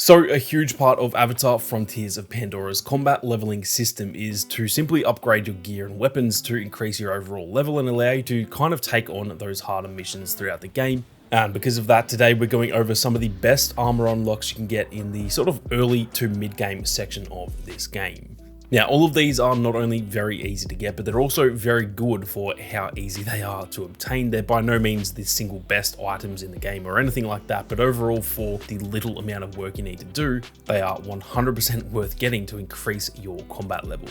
So a huge part of Avatar Frontiers of Pandora's combat leveling system is to simply upgrade your gear and weapons to increase your overall level and allow you to kind of take on those harder missions throughout the game. And because of that, today we're going over some of the best armor unlocks you can get in the sort of early to mid-game section of this game. Now, all of these are not only very easy to get, but they're also very good for how easy they are to obtain. They're by no means the single best items in the game or anything like that, but overall for the little amount of work you need to do, they are 100% worth getting to increase your combat level.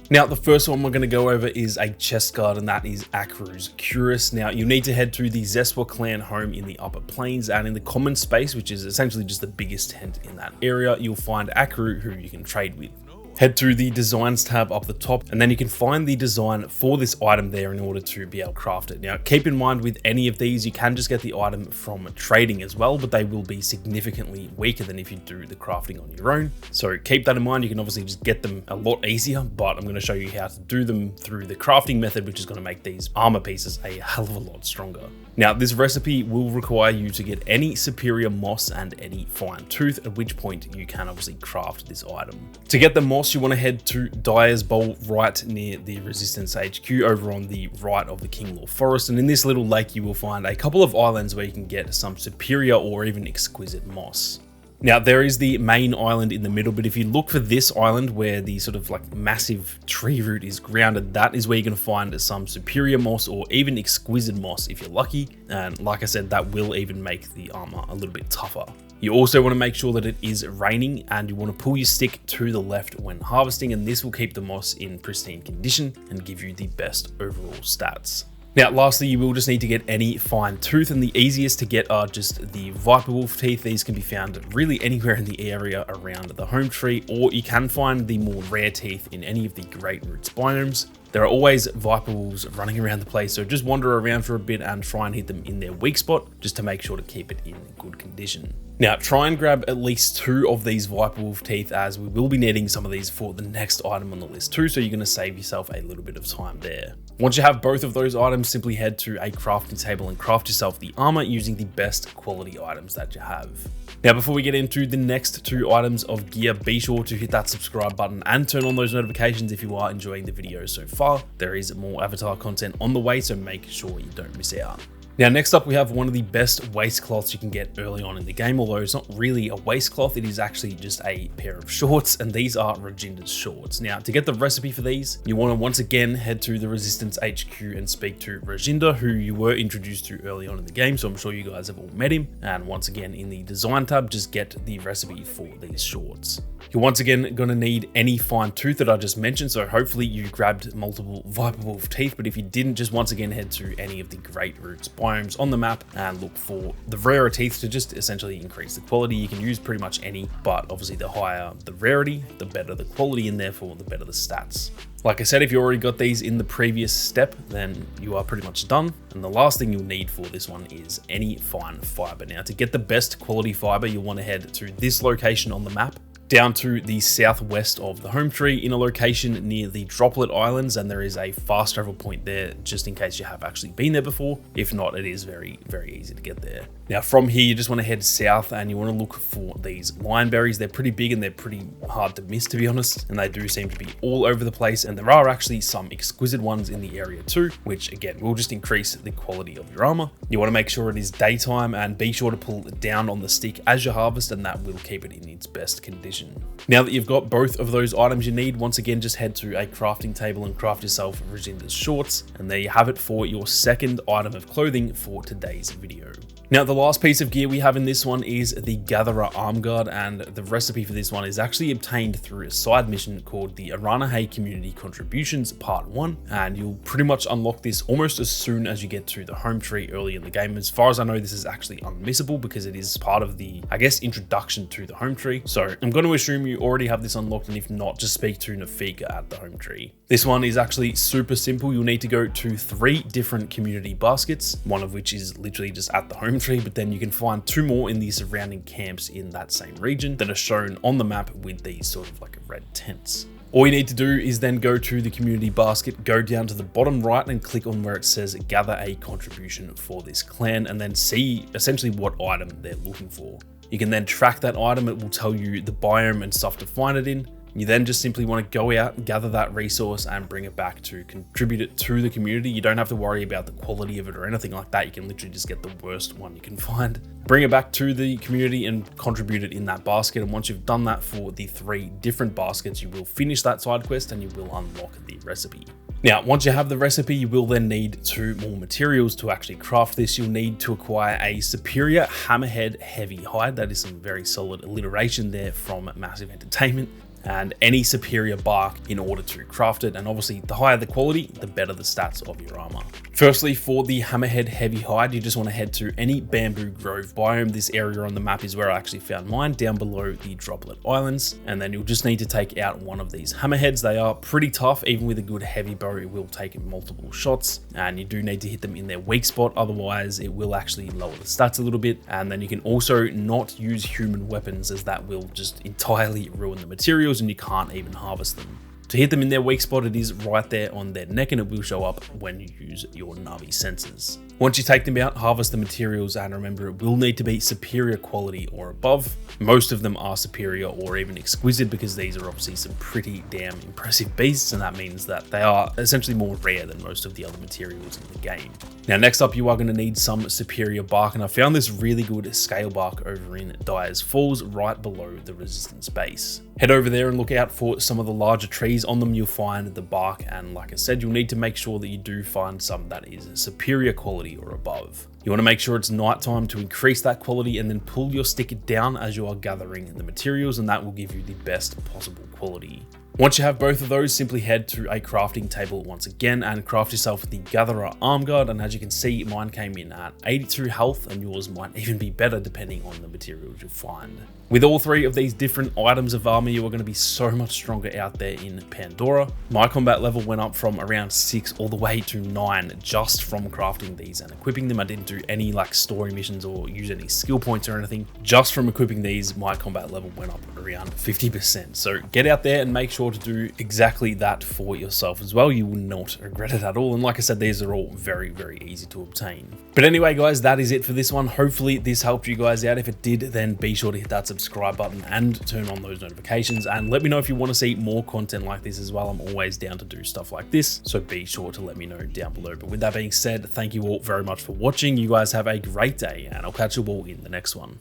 Now, the first one we're going to go over is a chest guard, and that is Akru's Cuirass. Now, you need to head to the Zeswa clan home in the upper plains, and in the common space, which is essentially just the biggest tent in that area, you'll find Akru, who you can trade with. Head to the designs tab up the top, and then you can find the design for this item there in order to be able to craft it. Now, keep in mind with any of these, you can just get the item from trading as well, but they will be significantly weaker than if you do the crafting on your own. So keep that in mind. You can obviously just get them a lot easier, but I'm going to show you how to do them through the crafting method, which is going to make these armor pieces a hell of a lot stronger. Now, this recipe will require you to get any superior moss and any fine tooth, at which point you can obviously craft this item. To get the moss, you want to head to Dyer's Bowl right near the Resistance HQ over on the right of the Kinglore Forest, and in this little lake you will find a couple of islands where you can get some superior or even exquisite moss. Now, there is the main island in the middle, but if you look for this island where the sort of like massive tree root is grounded, that is where you're going to find some superior moss or even exquisite moss if you're lucky. And like I said, that will even make the armor a little bit tougher. You also want to make sure that it is raining, and you want to pull your stick to the left when harvesting, and this will keep the moss in pristine condition and give you the best overall stats. Now, lastly, you will just need to get any fine tooth, and the easiest to get are just the Viper Wolf teeth. These can be found really anywhere in the area around the home tree, or you can find the more rare teeth in any of the Great Roots biomes. There are always Viper Wolves running around the place, so just wander around for a bit and try and hit them in their weak spot, just to make sure to keep it in good condition. Now, try and grab at least 2 of these Viper Wolf teeth, as we will be needing some of these for the next item on the list too, so you're going to save yourself a little bit of time there. Once you have both of those items, simply head to a crafting table and craft yourself the armor using the best quality items that you have. Now, before we get into the next 2 items of gear, be sure to hit that subscribe button and turn on those notifications if you are enjoying the video so far. There is more Avatar content on the way, so make sure you don't miss out. Now, next up, we have one of the best waistcloths you can get early on in the game, although it's not really a waistcloth, it is actually just a pair of shorts, and these are Rajinda's shorts. Now, to get the recipe for these, you want to once again head to the Resistance HQ and speak to Rajinda, who you were introduced to early on in the game, so I'm sure you guys have all met him. And once again, in the design tab, just get the recipe for these shorts. You're once again going to need any fine tooth that I just mentioned, so hopefully you grabbed multiple Viper Wolf teeth, but if you didn't, just once again head to any of the Great Roots biomes on the map and look for the rarer teeth to just essentially increase the quality. You can use pretty much any, but obviously the higher the rarity, the better the quality, and therefore the better the stats. Like I said, if you already got these in the previous step, then you are pretty much done. And the last thing you'll need for this one is any fine fiber. Now, to get the best quality fiber, you'll want to head to this location on the map, down to the southwest of the home tree in a location near the Droplet Islands, and there is a fast travel point there just in case you have actually been there before. If not, it is very, very easy to get there. Now, from here, you just want to head south and you want to look for these lion berries. They're pretty big and they're pretty hard to miss, to be honest, and they do seem to be all over the place, and there are actually some exquisite ones in the area too, which again will just increase the quality of your armor. You want to make sure it is daytime and be sure to pull it down on the stick as you harvest, and that will keep it in its best condition. Now that you've got both of those items you need, once again just head to a crafting table and craft yourself Rajinda's shorts, and there you have it for your second item of clothing for today's video. Now, the last piece of gear we have in this one is the Gatherer Arm Guard, and the recipe for this one is actually obtained through a side mission called the Aranahe Community Contributions Part 1, and you'll pretty much unlock this almost as soon as you get to the home tree early in the game. As far as I know, this is actually unmissable because it is part of the, I guess, introduction to the home tree. So I'm going to assume you already have this unlocked, and if not, just speak to Nafika at the home tree. This one is actually super simple. You'll need to go to 3 different community baskets, one of which is literally just at the home tree, but then you can find 2 more in the surrounding camps in that same region that are shown on the map with these sort of like red tents. All you need to do is then go to the community basket, go down to the bottom right and click on where it says gather a contribution for this clan, and then see essentially what item they're looking for. You can then track that item. It will tell you the biome and stuff to find it in. You then just simply want to go out, gather that resource and bring it back to contribute it to the community. You don't have to worry about the quality of it or anything like that. You can literally just get the worst one you can find, bring it back to the community and contribute it in that basket. And once you've done that for the 3 different baskets, you will finish that side quest and you will unlock the recipe. Now, once you have the recipe, you will then need 2 more materials to actually craft this. You'll need to acquire a superior hammerhead heavy hide. That is some very solid alliteration there from Massive Entertainment. And any superior bark in order to craft it. And obviously the higher the quality, the better the stats of your armor. Firstly, for the hammerhead heavy hide, you just want to head to any bamboo grove biome. This area on the map is where I actually found mine, down below the Droplet Islands. And then you'll just need to take out one of these hammerheads. They are pretty tough. Even with a good heavy bow, it will take multiple shots. And you do need to hit them in their weak spot. Otherwise, it will actually lower the stats a little bit. And then you can also not use human weapons, as that will just entirely ruin the materials and you can't even harvest them. To hit them in their weak spot, it is right there on their neck and it will show up when you use your Navi sensors. Once you take them out, harvest the materials, and remember it will need to be superior quality or above. Most of them are superior or even exquisite because these are obviously some pretty damn impressive beasts, and that means that they are essentially more rare than most of the other materials in the game. Now next up, you are going to need some superior bark, and I found this really good scale bark over in Dyer's Falls right below the resistance base. Head over there and look out for some of the larger trees. On them you'll find the bark, and like I said, you'll need to make sure that you do find some that is superior quality or above. You want to make sure it's nighttime to increase that quality, and then pull your stick down as you are gathering the materials, and that will give you the best possible quality. Once you have both of those, simply head to a crafting table once again and craft yourself the Gatherer Arm Guard. And as you can see, mine came in at 82 health and yours might even be better depending on the materials you find. With all 3 of these different items of armor, you are going to be so much stronger out there in Pandora. My combat level went up from around 6 all the way to 9 just from crafting these and equipping them. I didn't do any like story missions or use any skill points or anything. Just from equipping these, my combat level went up around 50%. So get out there and make sure to do exactly that for yourself as well. You will not regret it at all. And like I said, these are all very, very easy to obtain. But anyway, guys, that is it for this one. Hopefully this helped you guys out. If it did, then be sure to hit that subscribe button and turn on those notifications. And let me know if you want to see more content like this as well. I'm always down to do stuff like this. So be sure to let me know down below. But with that being said, thank you all very much for watching. You guys have a great day and I'll catch you all in the next one.